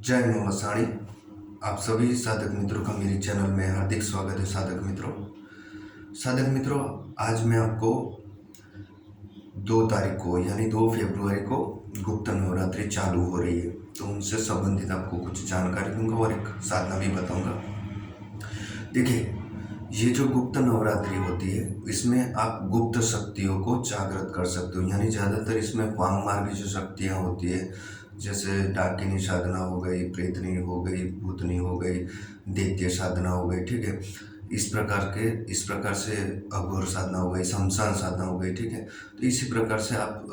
जय मां मसाणी। आप सभी साधक मित्रों का मेरे चैनल में हार्दिक स्वागत है। साधक मित्रों, आज मैं आपको 2 तारीख को यानी 2 फरवरी को गुप्त नवरात्रि चालू हो रही है, तो उनसे संबंधित आपको कुछ जानकारी दूंगा और एक साधना भी बताऊंगा। देखिए, ये जो गुप्त नवरात्रि होती है, इसमें आप गुप्त शक्तियों को जागृत कर सकते हो। यानी ज़्यादातर इसमें वाम मार्गी जो शक्तियाँ होती है, जैसे डाकिनी साधना हो गई, प्रेतनी हो गई, भूतनी हो गई, दैत्य साधना हो गई, ठीक है। इस प्रकार से अघोर साधना हो गई, शमशान साधना हो गई, ठीक है। तो इसी प्रकार से आप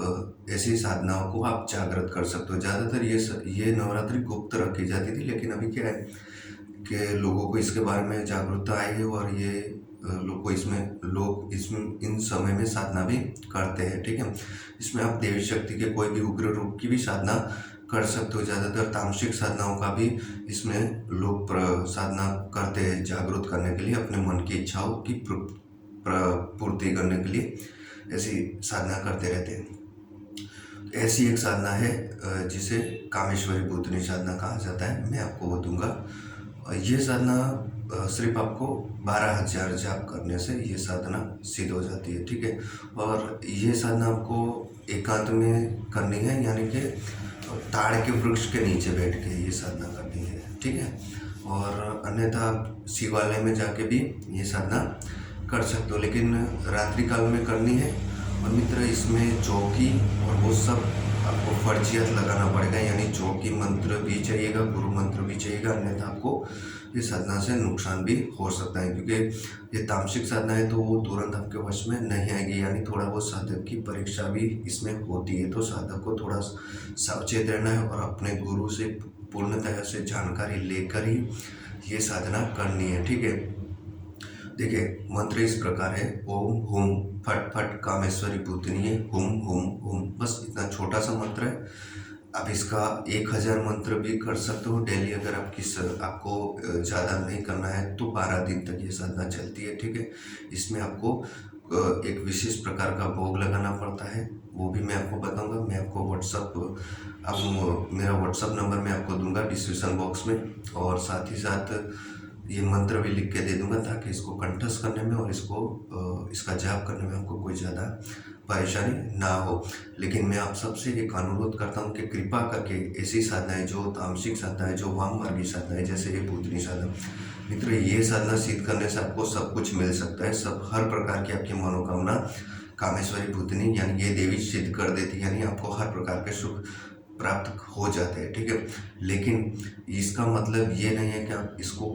ऐसी साधनाओं को आप जागृत कर सकते हो। ज़्यादातर ये नवरात्रि गुप्त रखी जाती थी, लेकिन अभी क्या है कि लोगों को इसके बारे में जागरूकता आई है और ये लोग इसमें इन समय में साधना भी करते हैं, ठीक है। इसमें आप देवी शक्ति के कोई भी उग्र रूप की भी साधना कर सकते हो। ज़्यादातर तामसिक साधनाओं का भी इसमें लोग साधना करते हैं जागरूक करने के लिए, अपने मन की इच्छाओं की पूर्ति करने के लिए ऐसी साधना करते रहते हैं। ऐसी एक साधना है जिसे कामेश्वरी भूतनी साधना कहा जाता है, मैं आपको बताऊंगा। ये साधना सिर्फ आपको 12,000 जाप करने से ये साधना सिद्ध हो जाती है, ठीक है। और ये साधना आपको एकांत में करनी है, यानी कि ताड़ के वृक्ष के नीचे बैठ के ये साधना करनी है, ठीक है। और अन्यथा आप शिवालय में जाके भी ये साधना कर सकते हो, लेकिन रात्रि काल में करनी है। और मित्र, इसमें चौकी और वो सब आपको फर्जियत लगाना पड़ेगा, यानी चौकी मंत्र भी चाहिएगा, गुरु मंत्र भी चाहिएगा, अन्यथा आपको ये साधना से नुकसान भी हो सकता है। क्योंकि ये तामसिक साधना है तो वो तुरंत आपके वश में नहीं आएगी, यानी थोड़ा बहुत साधक की परीक्षा भी इसमें होती है। तो साधक को थोड़ा सावचेत रहना है और अपने गुरु से पूर्णतः से जानकारी लेकर ही ये साधना करनी है, ठीक है। देखिए, मंत्र इस प्रकार है, ओम हुम फट फट कामेश्वरी भूतनी है, हुम हुम हुम। बस इतना छोटा सा मंत्र है। आप इसका 1000 मंत्र भी कर सकते हो डेली। अगर आपको ज़्यादा नहीं करना है तो 12 दिन तक ये साधना चलती है, ठीक है। इसमें आपको एक विशेष प्रकार का भोग लगाना पड़ता है, वो भी मैं आपको बताऊंगा। मैं आपको मेरा व्हाट्सअप नंबर मैं आपको दूंगा डिस्क्रिप्शन बॉक्स में, और साथ ही साथ ये मंत्र भी लिख के दे दूंगा, ताकि इसको कंठस्थ करने में और इसका जाप करने में आपको कोई ज़्यादा परेशानी ना हो। लेकिन मैं आप सबसे एक अनुरोध करता हूँ कि कृपा करके ऐसी साधनाएं जो तामसिक साधनाएं, जो वाम मार्गी साधनाएं, जैसे ये भूतनी साधना, मित्र, ये साधना सिद्ध करने से आपको सब कुछ मिल सकता है। हर प्रकार की आपकी मनोकामना कामेश्वरी भूतनी यानी ये देवी सिद्ध कर देती है, यानी आपको हर प्रकार के सुख प्राप्त हो जाते हैं, ठीक है। लेकिन इसका मतलब ये नहीं है कि आप इसको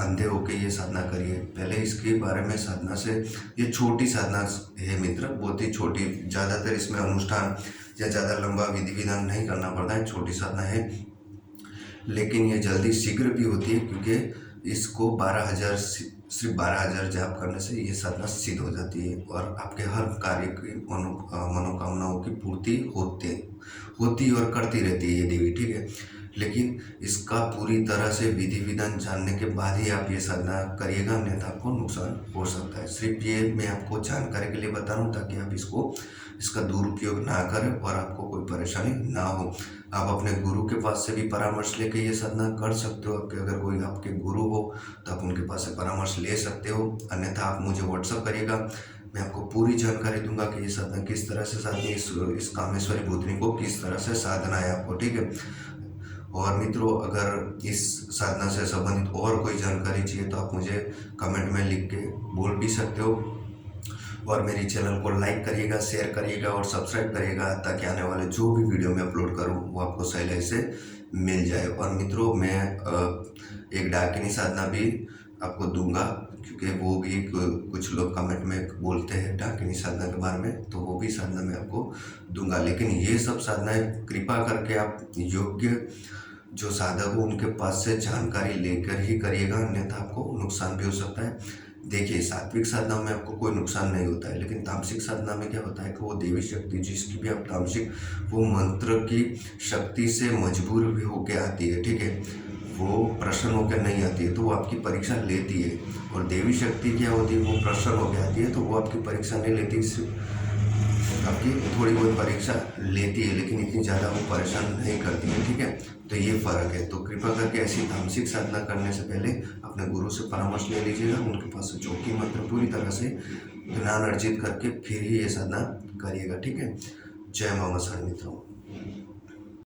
अंधे होके ये साधना करिए। पहले इसके बारे में साधना से, ये छोटी साधना है मित्र, बहुत ही छोटी। ज़्यादातर इसमें अनुष्ठान या ज़्यादा लंबा विधि विधान नहीं करना पड़ता है, छोटी साधना है, लेकिन ये जल्दी शीघ्र भी होती है। क्योंकि इसको 12,000 सिर्फ 12,000 जाप करने से ये साधना सिद्ध हो जाती है और आपके हर कार्य की मनोकामनाओं की पूर्ति होती और करती रहती है ये देवी, ठीक है। लेकिन इसका पूरी तरह से विधि विधान जानने के बाद ही आप ये साधना करिएगा, अन्यथा आपको नुकसान हो सकता है। सिर्फ ये मैं आपको जानकारी के लिए बता रहा हूँ, ताकि आप इसका दुरुपयोग ना करें और आपको कोई परेशानी ना हो। आप अपने गुरु के पास से भी परामर्श लेके ये साधना कर सकते हो। अगर कोई आपके गुरु हो तो आप उनके पास से परामर्श ले सकते हो, अन्यथा आप मुझे व्हाट्सअप करिएगा। मैं आपको पूरी जानकारी दूंगा कि ये साधना किस तरह से साधनी, इस कामेश्वरी भूतनी को किस तरह से साधना है आपको, ठीक है। और मित्रों, अगर इस साधना से संबंधित और कोई जानकारी चाहिए तो आप मुझे कमेंट में लिख के बोल भी सकते हो। और मेरी चैनल को लाइक करिएगा, शेयर करिएगा और सब्सक्राइब करिएगा, ताकि आने वाले जो भी वीडियो मैं अपलोड करूं वो आपको सही से मिल जाए। और मित्रों, मैं एक डाकिनी साधना भी आपको दूंगा, क्योंकि वो भी कुछ लोग कमेंट में बोलते हैं डाकिनी साधना के बारे में, तो वो भी साधना मैं आपको दूंगा। लेकिन ये सब साधनाएं कृपा करके आप योग्य जो साधक हो उनके पास से जानकारी लेकर ही करिएगा, अन्यथा आपको नुकसान भी हो सकता है। देखिए, सात्विक साधना में आपको कोई नुकसान नहीं होता है, लेकिन तामसिक साधना में क्या होता है कि वो देवी शक्ति जिसकी भी आप तामसिक, वो मंत्र की शक्ति से मजबूर भी होके आती है, ठीक है। वो प्रसन्न होकर नहीं आती है, तो वो आपकी परीक्षा लेती है। और देवी शक्ति क्या होती है, वो प्रसन्न होकर आती है, तो वो आपकी परीक्षा नहीं लेती। आपकी थोड़ी बहुत परीक्षा लेती है, लेकिन इतनी ज़्यादा वो परेशान नहीं करती है। ठीक है, तो ये फ़र्क है। तो कृपा करके ऐसी तामसिक साधना करने से पहले अपने गुरु से परामर्श ले लीजिएगा, उनके पास से चौकी मंत्र पूरी तरह से ज्ञान अर्जित करके फिर ही ये साधना करिएगा। ठीक है, जय मां वसंत मित्रों।